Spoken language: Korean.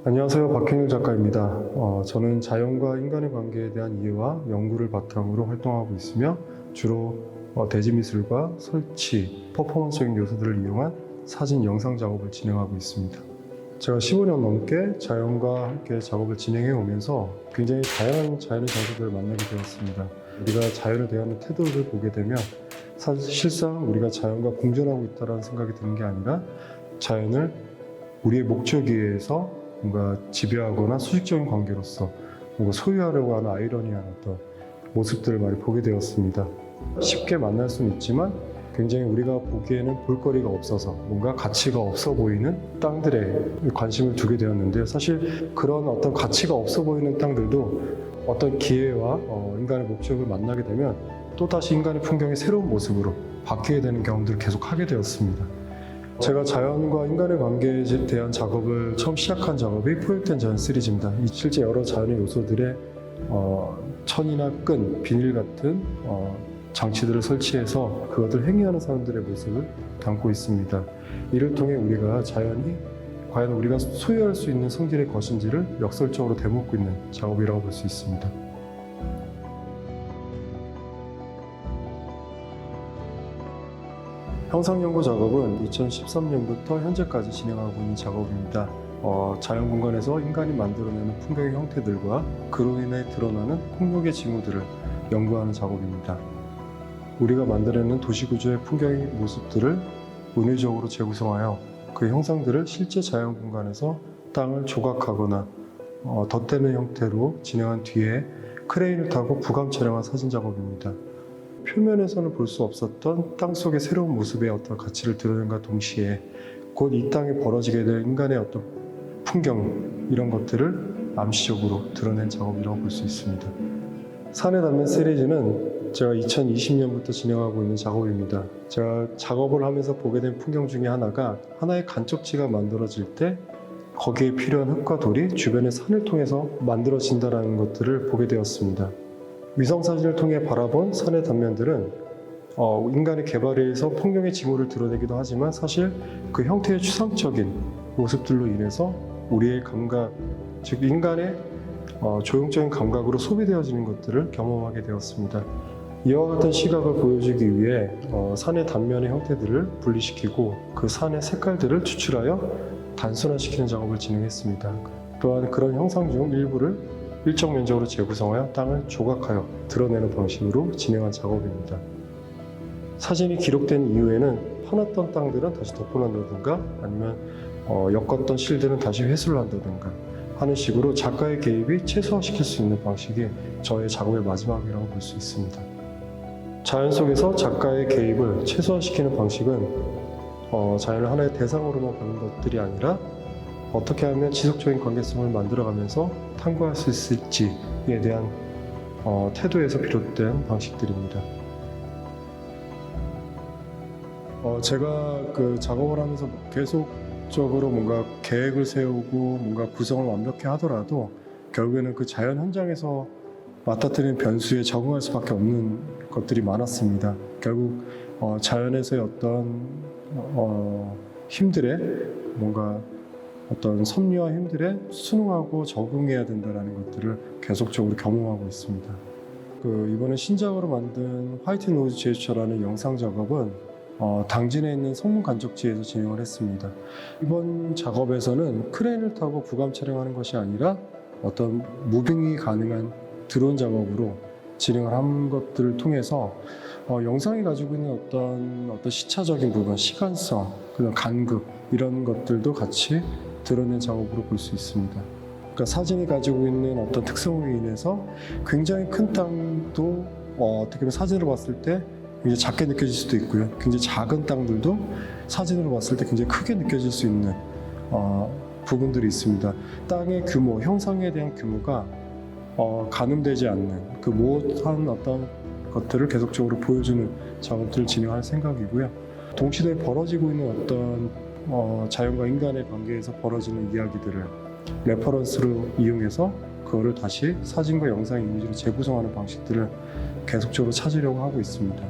안녕하세요. 박현일 작가입니다. 저는 자연과 인간의 관계에 대한 이해와 연구를 바탕으로 활동하고 있으며 주로 대지미술과 설치, 퍼포먼스적인 요소들을 이용한 사진, 영상 작업을 진행하고 있습니다. 제가 15년 넘게 자연과 함께 작업을 진행해 오면서 굉장히 다양한 자연의 장소들을 만나게 되었습니다. 우리가 자연을 대하는 태도를 보게 되면 사실상 우리가 자연과 공존하고 있다는 생각이 드는 게 아니라 자연을 우리의 목적에 의해서 뭔가 지배하거나 수직적인 관계로서 뭔가 소유하려고 하는 아이러니한 어떤 모습들을 많이 보게 되었습니다. 쉽게 만날 수는 있지만 굉장히 우리가 보기에는 볼거리가 없어서 뭔가 가치가 없어 보이는 땅들에 관심을 두게 되었는데요. 사실 그런 어떤 가치가 없어 보이는 땅들도 어떤 기회와 인간의 목적을 만나게 되면 또다시 인간의 풍경이 새로운 모습으로 바뀌게 되는 경험들을 계속 하게 되었습니다. 제가 자연과 인간의 관계에 대한 작업을 처음 시작한 작업이 포획된 자연 시리즈입니다. 실제 여러 자연의 요소들의 천이나 끈, 비닐 같은 장치들을 설치해서 그것을 행위하는 사람들의 모습을 담고 있습니다. 이를 통해 우리가 자연이 과연 우리가 소유할 수 있는 성질의 것인지를 역설적으로 되묻고 있는 작업이라고 볼 수 있습니다. 형상연구 작업은 2013년부터 현재까지 진행하고 있는 작업입니다. 자연 공간에서 인간이 만들어내는 풍경의 형태들과 그로 인해 드러나는 폭력의 징후들을 연구하는 작업입니다. 우리가 만들어내는 도시구조의 풍경의 모습들을 은유적으로 재구성하여 그 형상들을 실제 자연 공간에서 땅을 조각하거나 덧대는 형태로 진행한 뒤에 크레인을 타고 부감 촬영한 사진 작업입니다. 표면에서는 볼 수 없었던 땅속의 새로운 모습의 어떤 가치를 드러낸과 동시에 곧 이 땅에 벌어지게 될 인간의 어떤 풍경 이런 것들을 암시적으로 드러낸 작업이라고 볼 수 있습니다. 산에 닿는 시리즈는 제가 2020년부터 진행하고 있는 작업입니다. 제가 작업을 하면서 보게 된 풍경 중에 하나가 하나의 간척지가 만들어질 때 거기에 필요한 흙과 돌이 주변의 산을 통해서 만들어진다는 것들을 보게 되었습니다. 위성사진을 통해 바라본 산의 단면들은 인간의 개발에 의해서 풍경의 징후를 드러내기도 하지만 사실 그 형태의 추상적인 모습들로 인해서 우리의 감각, 즉 인간의 조형적인 감각으로 소비되어지는 것들을 경험하게 되었습니다. 이와 같은 시각을 보여주기 위해 산의 단면의 형태들을 분리시키고 그 산의 색깔들을 추출하여 단순화시키는 작업을 진행했습니다. 또한 그런 형상 중 일부를 일정 면적으로 재구성하여 땅을 조각하여 드러내는 방식으로 진행한 작업입니다. 사진이 기록된 이후에는 파놨던 땅들은 다시 덮어놓는다든가 아니면 엮었던 실들은 다시 회수를 한다든가 하는 식으로 작가의 개입이 최소화시킬 수 있는 방식이 저의 작업의 마지막이라고 볼 수 있습니다. 자연 속에서 작가의 개입을 최소화시키는 방식은 자연을 하나의 대상으로만 보는 것들이 아니라 어떻게 하면 지속적인 관계성을 만들어가면서 탐구할 수 있을지에 대한 태도에서 비롯된 방식들입니다. 제가 그 작업을 하면서 계속적으로 뭔가 계획을 세우고 뭔가 구성을 완벽히 하더라도 결국에는 그 자연 현장에서 맞닥뜨리는 변수에 적응할 수밖에 없는 것들이 많았습니다. 결국 자연에서의 어떤 힘들에 뭔가 어떤 섭리와 힘들에 순응하고 적응해야 된다는 것들을 계속적으로 경험하고 있습니다. 이번에 신작으로 만든 화이트 노이즈 제스처라는 영상 작업은 당진에 있는 성문 간척지에서 진행을 했습니다. 이번 작업에서는 크레인을 타고 부감 촬영하는 것이 아니라 어떤 무빙이 가능한 드론 작업으로 진행을 한 것들을 통해서 영상이 가지고 있는 어떤 시차적인 부분, 시간성, 그런 간극 이런 것들도 같이 드러낸 작업으로 볼 수 있습니다. 그러니까 사진이 가지고 있는 어떤 특성으로 인해서 굉장히 큰 땅도 어떻게 보면 사진으로 봤을 때 굉장히 작게 느껴질 수도 있고요. 굉장히 작은 땅들도 사진으로 봤을 때 굉장히 크게 느껴질 수 있는 부분들이 있습니다. 땅의 규모, 형상에 대한 규모가 가늠되지 않는 그 모호한 어떤 것들을 계속적으로 보여주는 작업들을 진행할 생각이고요. 동시대에 벌어지고 있는 어떤 자연과 인간의 관계에서 벌어지는 이야기들을 레퍼런스로 이용해서 그거를 다시 사진과 영상 이미지로 재구성하는 방식들을 계속적으로 찾으려고 하고 있습니다.